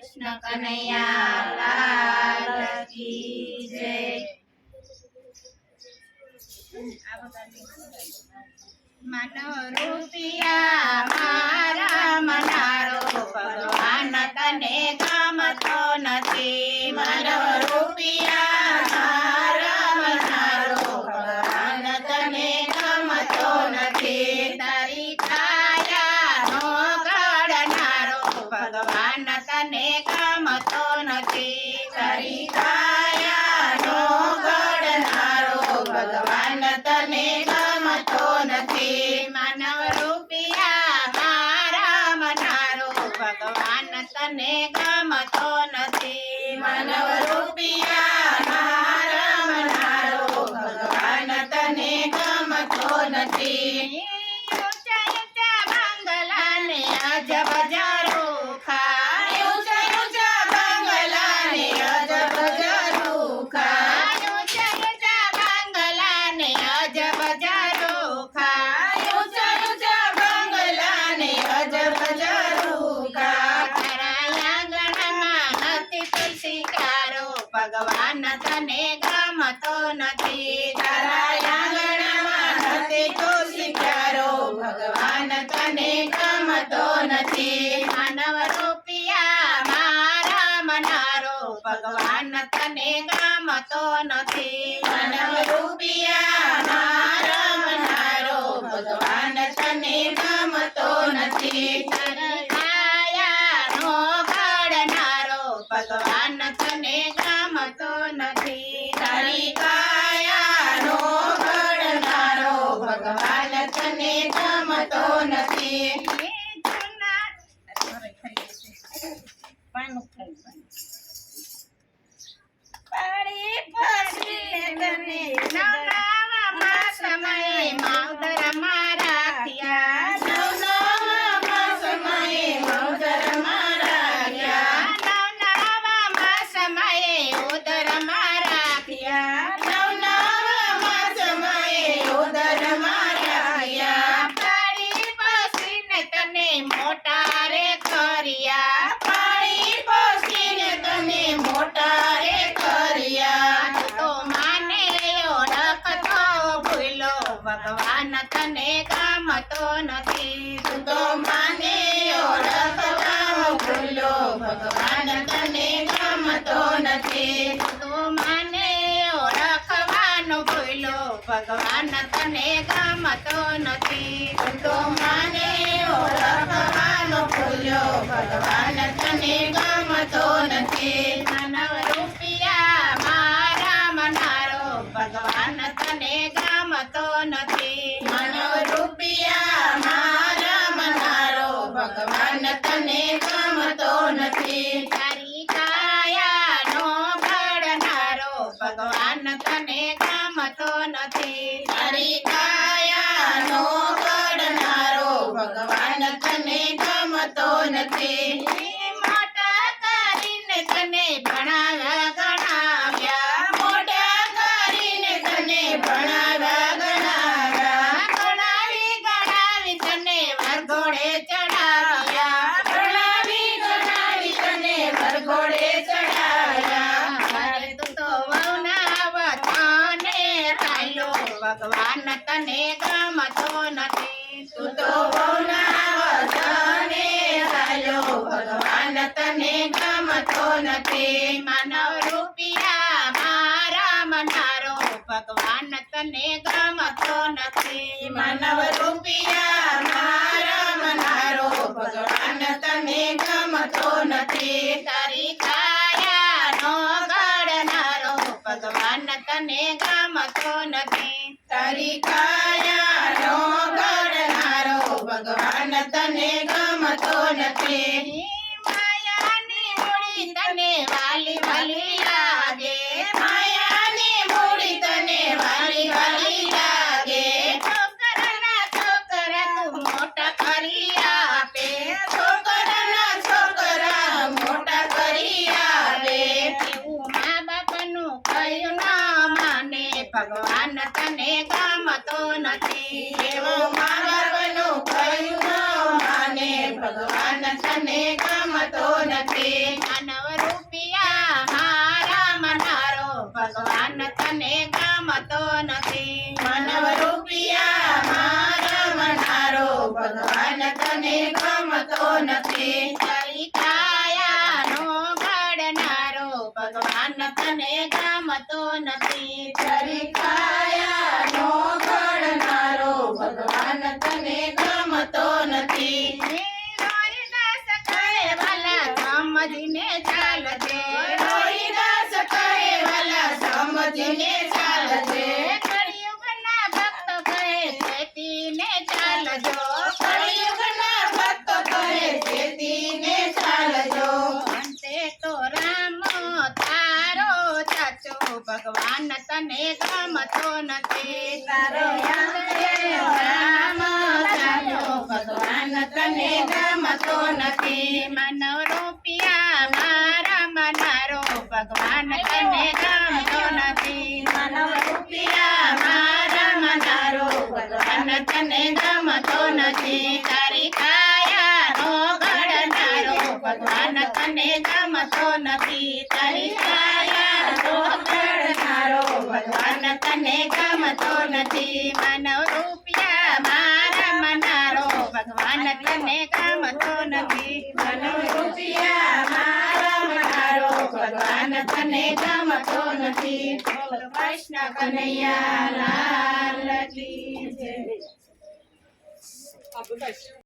કૃષ્ણ કનૈયા લાલ કી જય। માનવ રૂપિયા મારા મનારો ભગવાન તને ગમતો નથી। માનવ રૂપિયા મારા મનારો ભગવાન તને ગમતો નથી। તારી કાયાનો ઘડનારો ભગવાન તને ગમતો નથી। તારી કાયાનો ઘડનારો ભગવાન તને ગમતો નથી। માનવ રૂપિયા મારા મનારો ભગવાન તને ગમતો નથી। માનવ રૂપિયા મારા મનારો ભગવાન તને ગમતો નથી। ઊંચા ઊંચા બંગલાને અજબ ઝરૂખા, ઊંચા ઊંચા બંગલાને અજબ ઝરૂખા, ઊંચા ઊંચા બંગલાને અજબ ઝરૂખા, ઊંચા ઊંચા બંગલાને અજબ ઝરૂખા। તારા આંગણામાં નથી તુલસી ક્યારો ભગવાન તને ગમતો નથી। તારા આંગણામાં નથી તુલસી ક્યારો ભગવાન તને ગમતો નથી। માનવ રૂપિયા મારા મનારો ભગવાન તને ગમતો નથી। માનવ રૂપિયા મારા મનારો ભગવાન તને ગમતો નથી। તારી કાયાનો ઘડનારો ભગવાન તને ગમતો નથી। તારી કાયાનો ઘડનારો ભગવાન તને ગમતો નથી। પાડી પડીને તને નવનામાં સમયે માવતરમાં રાખ્યા, નવનામાં સમયે માવતરમાં રાખ્યા, નવનામાં સમયે ઉદરમાં રાખ્યા, નવનામાં સમયે ઉદરમાં રાખ્યા। પાડી પસીને તને મોટા રે કર્યા, પાડી પસીને તને મોટા રે કર્યા। તું તો માને ઓળખતો ભૂલો ભગવાન તને ગમતો નથી। તું તો માને ઓળખતો ભૂલો ભગવાન તને ગમતો નથી। તું તો માને ઓળખવાનો ભૂલો ભગવાન તને ગમતો નથી। તું તો માને ઓળખવાનો ભૂલો ભગવાન તને ગમતો નથી। માનવ રૂપિયા મારા મનારો ભગવાન તને ગમતો નથી। માનવ રૂપિયા મારા મનારો ભગવાન તને ગમતો નથી। તારી કાયાનો ઘડનારો ભગવાન તને ગમતો નથી। તારી કાયાનો ઘડનારો ભગવાન તને ગમતો નથી। મોટા કરીને તને ભણાવ્યા ગણાવ્યા, મોટા કરીને તને ભણાવ્યા ગણાવ્યા, ગણાવી ગણાવી તને વરઘોડે ચડાવ્યા, ગણાવી ગણાવી તને વરઘોડે ચડાવ્યા। અરે તું તો વહુના વતને રાયલો ભગવાન તને ગમતો નથી। તું તો વહુના વતને રાયલો ભગવાન તને ગમતો નથી। માનવ રૂપિયા મારા મનારો ભગવાન તને ગમતો નથી। માનવ રૂપિયા મારા મનારો ભગવાન તને ગમતો નથી। તારી કાયાનો ઘડનારો ભગવાન તને ગમતો નથી। તારી કાયાનો ઘડનારો ભગવાન તને ગમતો નથી। માયાની મૂડી તને વાલી વાલી લાગે, માયાની મૂડી તને વાલી વાલી લાગે। છોકરાના છોકરા તું મોટા કરી આપે, છોકરાના છોકરા મોટા કરી આપે। એવું મા બાપનું કહ્યું ના માને ભગવાન તને ગમતો નથી। એવું મા બાપનું કહ્યું ના માને ભગવાન તને ગમતો નથી। નથી તારી કાયાનો ઘડનારો ભગવાન તને ગમતો નથી તારી કાયાનો ઘડનારો ભગવાન તને ગમતો નથી રોઈ ના શકાય વાલા સમજીને ચાલજે રોઈ ના શકાય વાલા સમજીને ચાલજે કળિયુગના ભક્તો કહે ચેતીને ચાલજો કળિયુગના ભક્તો કહે ચેતીને ચાલજો અંતે તો રામ તારો ચાચો ભગવાન તને ગમતો નથી તારો અંતે રામ ચાચો ભગવાન તને ગમતો નથી માનવ રૂપિયા મારા મનારો ભગવાન તને ગમતો નથી માનવ રૂપિયા મારા મનારો ભગવાન તને ગમતો નથી તારી કાયાનો ઘડનારો ભગવાન તને ગમતો નથી તારી કાયાનો ઘડનારો ભગવાન તને ગમતો નથી માનવ રૂપિયા મારા મનારો ભગવાન તને ગમતો નથી માનવ રૂપિયા મારા મનારો ભગવાન તને ગમતો નથી બોલ કૃષ્ણ કનૈયા લાલ કી જય